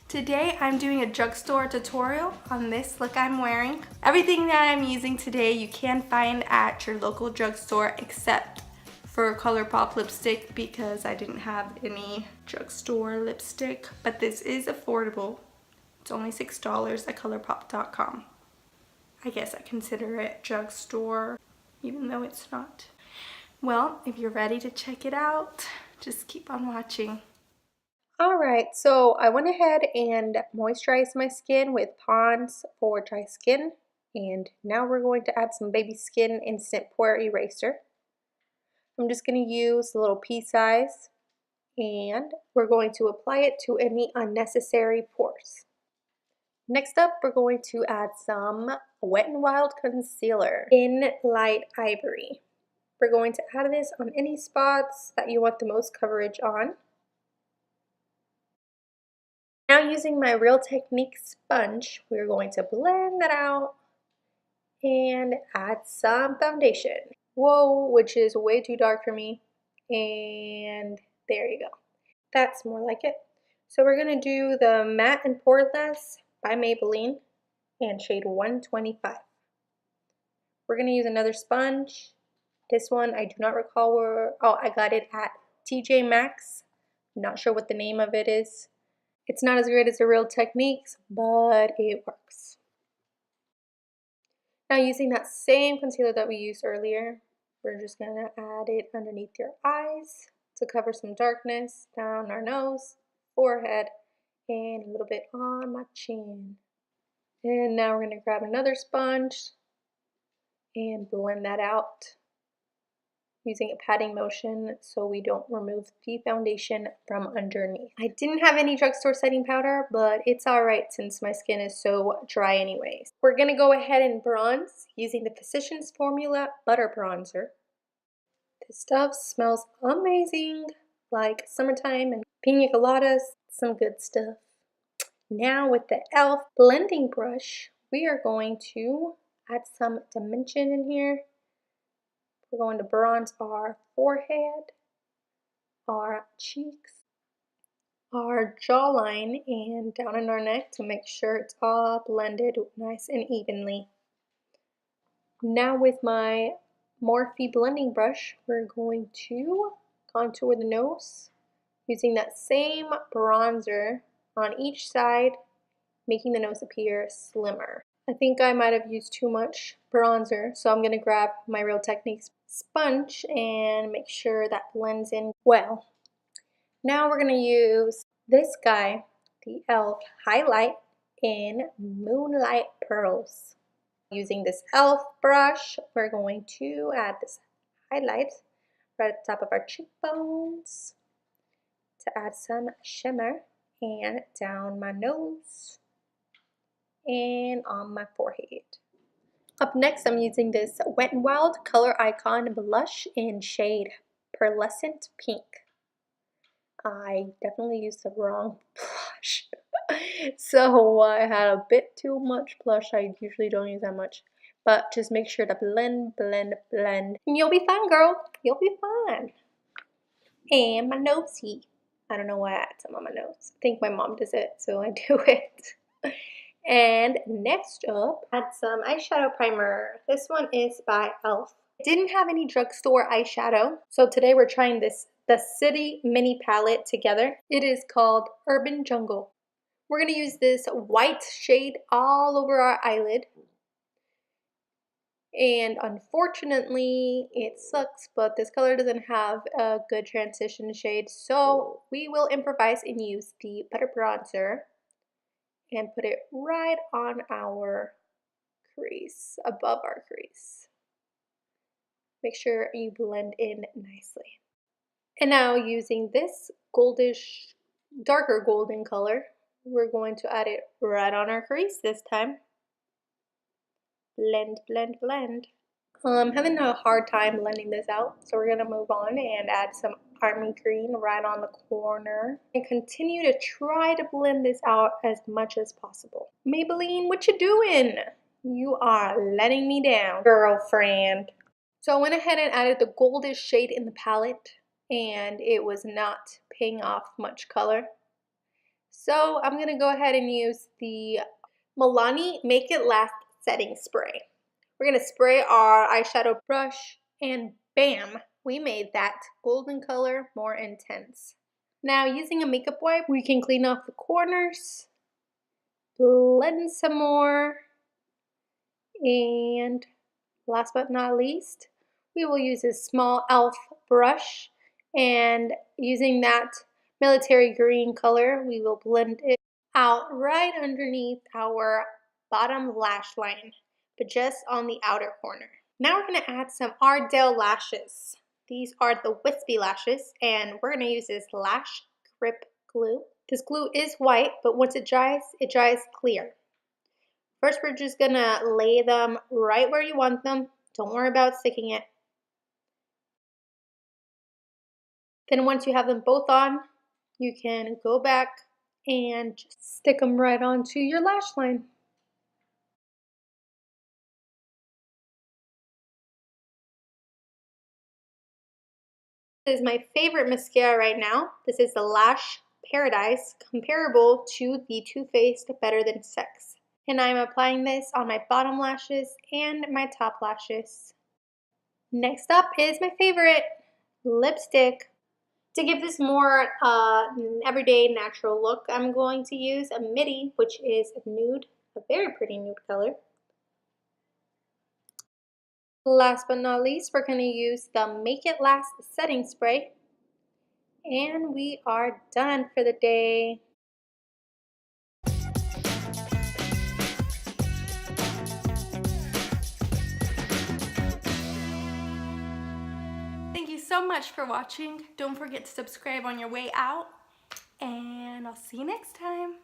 Today I'm doing a drugstore tutorial on this look I'm wearing. Everything that I'm using today you can find at your local drugstore except for Colourpop lipstick because I didn't have any drugstore lipstick, but this is affordable. It's only $6 at colourpop.com. I guess I consider it drugstore even though it's not. Well, if you're ready to check it out, just keep on watching. Alright, so I went ahead and moisturized my skin with Pond's for dry skin. And now we're going to add some Baby Skin Instant Pore Eraser. I'm just going to use a little pea size and we're going to apply it to any unnecessary pores. Next up, we're going to add some Wet n Wild Concealer in Light Ivory. We're going to add this on any spots that you want the most coverage on. Now using my Real Technique sponge, we're going to blend that out and add some foundation. Whoa, which is way too dark for me. And there you go. That's more like it. So we're going to do the Matte and Poreless by Maybelline and shade 125. We're going to use another sponge. This one I do not recall where, oh, I got it at TJ Maxx. Not sure what the name of it is. It's not as great as the Real Techniques, but it works. Now using that same concealer that we used earlier, we're just going to add it underneath your eyes to cover some darkness, down our nose, forehead, and a little bit on my chin. And now we're going to grab another sponge and blend that out, using a patting motion so we don't remove the foundation from underneath. I didn't have any drugstore setting powder, but it's alright since my skin is so dry anyways. We're going to go ahead and bronze using the Physicians Formula Butter Bronzer. This stuff smells amazing, like summertime and pina coladas, some good stuff. Now with the E.L.F. blending brush, we are going to add some dimension in here. We're going to bronze our forehead, our cheeks, our jawline, and down in our neck to make sure it's all blended nice and evenly. Now with my Morphe blending brush, we're going to contour the nose using that same bronzer on each side, making the nose appear slimmer. I think I might have used too much bronzer, so I'm going to grab my Real Techniques sponge and make sure that blends in well. Now we're going to use this guy, the E.L.F. highlight in Moonlight Pearls. Using this E.L.F. brush, we're going to add this highlight right at the top of our cheekbones to add some shimmer, and down my nose and on my forehead. Up next, I'm using this Wet n Wild Color Icon blush in shade Pearlescent Pink. I definitely used the wrong blush. So I had a bit too much blush. I usually don't use that much. But just make sure to blend, blend, blend. And you'll be fine, girl. You'll be fine. And my nosy. I don't know why I add some on my nose. I think my mom does it, so I do it. And next up, add some eyeshadow primer. This one is by E.L.F. I didn't have any drugstore eyeshadow, so today we're trying this The City Mini Palette together. It is called Urban Jungle. We're going to use this white shade all over our eyelid. And unfortunately, it sucks, but this color doesn't have a good transition shade, so we will improvise and use the Butter Bronzer and put it right on our crease, above our crease. Make sure you blend in nicely. And now using this goldish, darker golden color, we're going to add it right on our crease this time. Blend, blend, blend. I'm having a hard time blending this out, so we're going to move on and add some army green right on the corner and continue to try to blend this out as much as possible. Maybelline, what you doing? You are letting me down, girlfriend. So I went ahead and added the goldish shade in the palette, and it was not paying off much color. So I'm going to go ahead and use the Milani Make It Last Setting Spray. We're going to spray our eyeshadow brush and bam, we made that golden color more intense. Now using a makeup wipe, we can clean off the corners, blend some more, and last but not least, we will use a small E.L.F. brush, and using that military green color, we will blend it out right underneath our bottom lash line, but just on the outer corner. Now we're going to add some Ardell lashes. These are the WISPIE lashes, and we're going to use this Lash Grip Glue. This glue is white, but once it dries clear. First, we're just going to lay them right where you want them. Don't worry about sticking it. Then once you have them both on, you can go back and just stick them right onto your lash line. This is my favorite mascara right now. This is the Lash Paradise, comparable to the Too Faced Better Than Sex. And I'm applying this on my bottom lashes and my top lashes. Next up is my favorite, lipstick. To give this more everyday natural look, I'm going to use a Midi, which is a nude, a very pretty nude color. Last but not least, we're going to use the Make It Last setting spray. And we are done for the day. Thank you so much for watching. Don't forget to subscribe on your way out, and I'll see you next time.